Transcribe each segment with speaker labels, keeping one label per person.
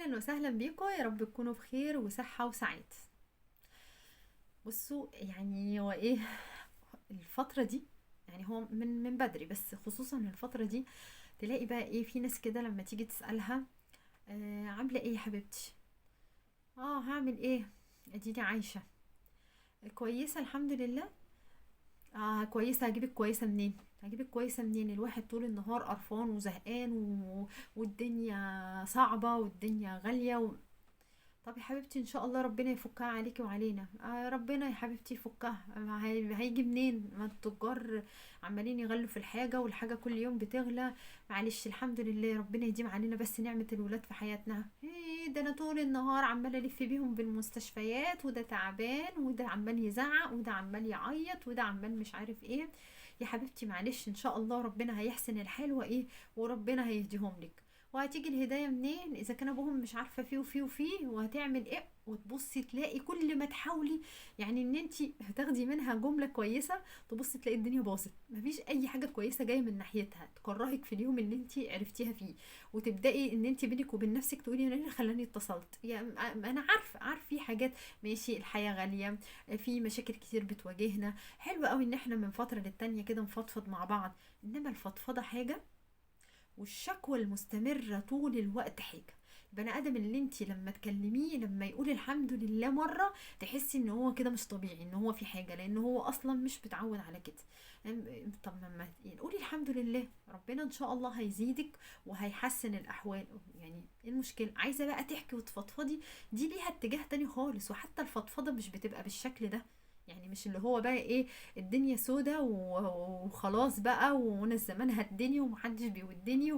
Speaker 1: اهلا وسهلا بيكم، يا رب تكونوا بخير وصحة وسعادة. بصوا، يعني هو ايه الفترة دي؟ يعني هو من بدري، بس خصوصا الفترة دي تلاقي بقى ايه في ناس كده لما تيجي تسألها عاملة ايه يا حبيبتي؟ هعمل ايه؟ اديني عايشة. كويسة الحمد لله. كويسة. هجيبك كويسة منين؟ هجيبك كويسة منين؟ الواحد طول النهار قرفان وزهقان والدنيا صعبة والدنيا غالية. طب يا حبيبتي ان شاء الله ربنا يفكها عليكي وعلينا. ربنا يا حبيبتي يفكها. هيجي منين؟ ما التجار عمالين يغلوا في الحاجة، والحاجة كل يوم بتغلى. معلش الحمد لله، ربنا يديم علينا بس نعمة الولاد في حياتنا. ده انا طول النهار عمالة الف بيهم بالمستشفيات، وده تعبان وده عمال يزعق وده عمال يعيط وده عمال مش عارف ايه. يا حبيبتي معلش ان شاء الله ربنا هيحسن الحال وايه، وربنا هيهديهم لك. وهتيجي الهداية منين اذا كان ابوهم مش عارفة فيه وفيه وفيه؟ وهتعمل ايه؟ وتبصي تلاقي كل ما تحاولي يعني ان انتي هتاخدي منها جملة كويسة، تبصي تلاقي الدنيا باظت. مفيش اي حاجة كويسة جاية من ناحيتها تكرهك في اليوم اللي انتي عرفتيها فيه. وتبدأي ان انتي بينك وبين نفسك تقولي انا إيه اللي خلاني اتصلت؟ يعني انا عارف في حاجات. ماشي، الحياة غالية، في مشاكل كتير بتواجهنا. حلو قوي ان احنا من فترة للتانية كده نفضفض مع بعض. انما الفضفضة حاجة، والشكوى المستمرة طول الوقت حاجة. البني ادم اللي انتي لما تكلميه لما يقول الحمد لله مرة، تحسي ان هو كده مش طبيعي، ان هو في حاجة، لان هو اصلا مش متعود على كده. طب لما يعني قولي الحمد لله، ربنا ان شاء الله هيزيدك وهيحسن الاحوال. يعني ايه المشكلة؟ عايزة بقى تحكي وتفضفضي، دي ليها اتجاه تاني خالص. وحتى الفضفضة مش بتبقى بالشكل ده. يعني مش اللي هو بقى ايه، الدنيا سودة وخلاص بقى وناس زمانها الدنيا ومحدش بيودني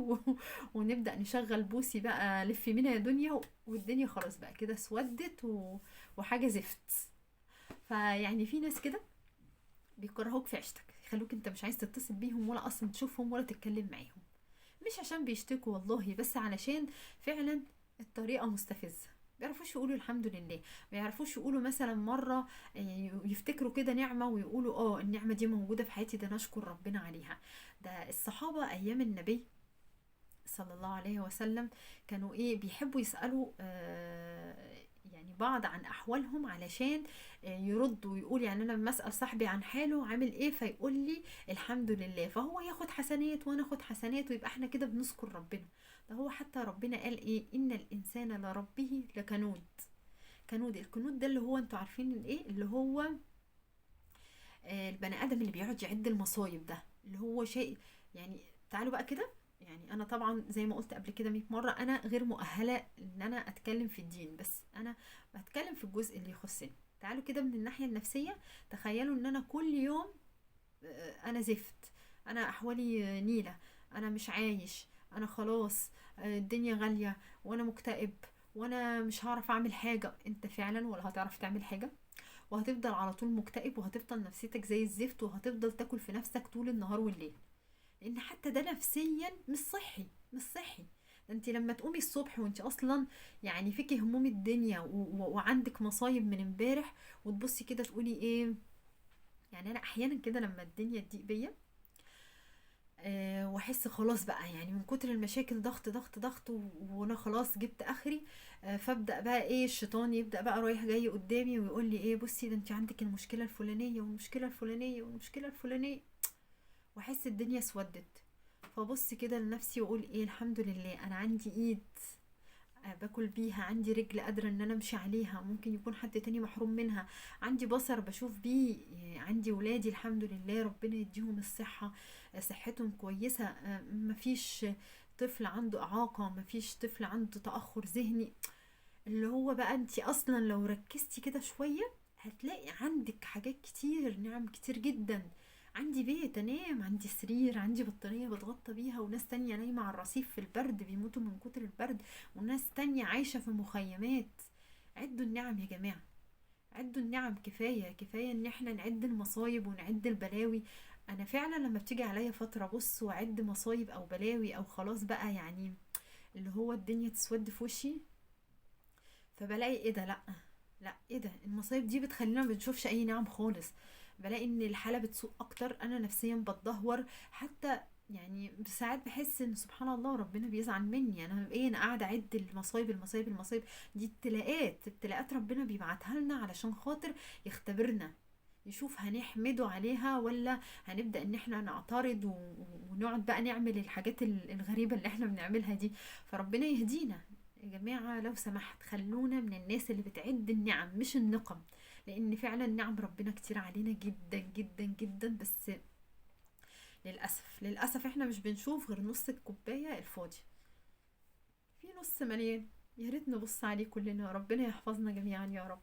Speaker 1: ونبدأ نشغل بوسي بقى لف بينا يا دنيا والدنيا خلاص بقى كده اسودت وحاجة زفت. فيعني في ناس كده بيكرهوك في عيشتك، يخلوك انت مش عايز تتصل بيهم ولا اصلا تشوفهم ولا تتكلم معاهم. مش عشان بيشتكوا والله، بس علشان فعلا الطريقة مستفزة. بيعرفوش يقولوا الحمد لله. ما يعرفوش يقولوا مثلا مرة، يعني يفتكروا كده نعمة ويقولوا النعمة دي موجودة في حياتي، ده نشكر ربنا عليها. ده الصحابة أيام النبي صلى الله عليه وسلم كانوا ايه بيحبوا يسألوا يعني بعض عن احوالهم، علشان يردوا ويقول. يعني انا لما اسال صاحبي عن حاله عامل ايه فيقول لي الحمد لله، فهو ياخد حسنات وانا اخد حسنات، ويبقى احنا كده بنذكر ربنا. ده هو حتى ربنا قال ايه؟ ان الانسان لربه لكنود. كنود، الكنود ده اللي هو انتوا عارفين الايه اللي هو البني ادم اللي بيقعد يعد المصايب، ده اللي هو شيء. يعني تعالوا بقى كده. يعني انا طبعا زي ما قلت قبل كده 100 مره انا غير مؤهله ان انا اتكلم في الدين، بس انا بتكلم في الجزء اللي يخصني. تعالوا كده من الناحيه النفسيه. تخيلوا ان انا كل يوم انا زفت، انا احوالي نيله، انا مش عايش، انا خلاص الدنيا غاليه، وانا مكتئب، وانا مش هعرف اعمل حاجه. انت فعلا ولا هتعرف تعمل حاجه؟ وهتفضل على طول مكتئب، وهتفضل نفسيتك زي الزفت، وهتفضل تاكل في نفسك طول النهار والليل. لان حتى ده نفسيا مش صحي، مش صحي. ده انت لما تقومي الصبح وانت اصلا يعني فيكي هموم الدنيا وعندك مصايب من امبارح، وتبصي كده تقولي ايه. يعني انا احيانا كده لما الدنيا تضيق بيا واحس خلاص بقى، يعني من كتر المشاكل ضغط ضغط ضغط وانا خلاص جبت اخري. فابدا بقى ايه، الشيطان يبدا بقى رايح جاي قدامي ويقول لي ايه، بصي ده انت عندك المشكله الفلانيه والمشكله الفلانيه والمشكله الفلانيه. واحس الدنيا اسودت. فبص كده لنفسي واقول ايه، الحمد لله انا عندي ايد باكل بيها، عندي رجل قادرة ان انا امشي عليها، ممكن يكون حد تاني محروم منها. عندي بصر بشوف بيه، عندي ولادي الحمد لله ربنا يديهم الصحة، صحتهم كويسة، مفيش طفل عنده اعاقة، مفيش طفل عنده تأخر ذهني. اللي هو بقى انتي اصلا لو ركزتي كده شوية هتلاقي عندك حاجات كتير، نعم كتير جدا. عندي بيت انام، عندي سرير، عندي بطانية بتغطى بيها، وناس تانية نايمة على الرصيف في البرد بيموتوا من كتر البرد، وناس تانية عايشة في مخيمات. عدوا النعم يا جماعة، عدوا النعم. كفاية كفاية ان احنا نعد المصايب ونعد البلاوي. انا فعلا لما بتيجي عليا فترة بص وعد مصايب او بلاوي او خلاص بقى، يعني اللي هو الدنيا تسود في وشي، فبلاقي ايه ده، لا لا، ايه ده، المصايب دي بتخلينا ما بنشوفش اي نعم خالص. بلاقي ان الحالة بتسوء اكتر، انا نفسيا بتدهور. حتى يعني ساعات بحس ان سبحان الله ربنا بيزعل مني، انا قاعده اعد المصايب المصايب المصايب. دي ابتلاءات ربنا بيبعتها لنا علشان خاطر يختبرنا، يشوف هنحمده عليها ولا هنبدأ ان احنا نعترض ونقعد بقى نعمل الحاجات الغريبة اللي احنا بنعملها دي. فربنا يهدينا. يا جماعة لو سمحت خلونا من الناس اللي بتعد النعم مش النقم، لان فعلا نعم ربنا كتير علينا جدا جدا جدا، بس للأسف احنا مش بنشوف غير نص الكوباية الفاضي، في نص مليان. يا ريت نبص عليه كلنا. ربنا يحفظنا جميعا يا رب.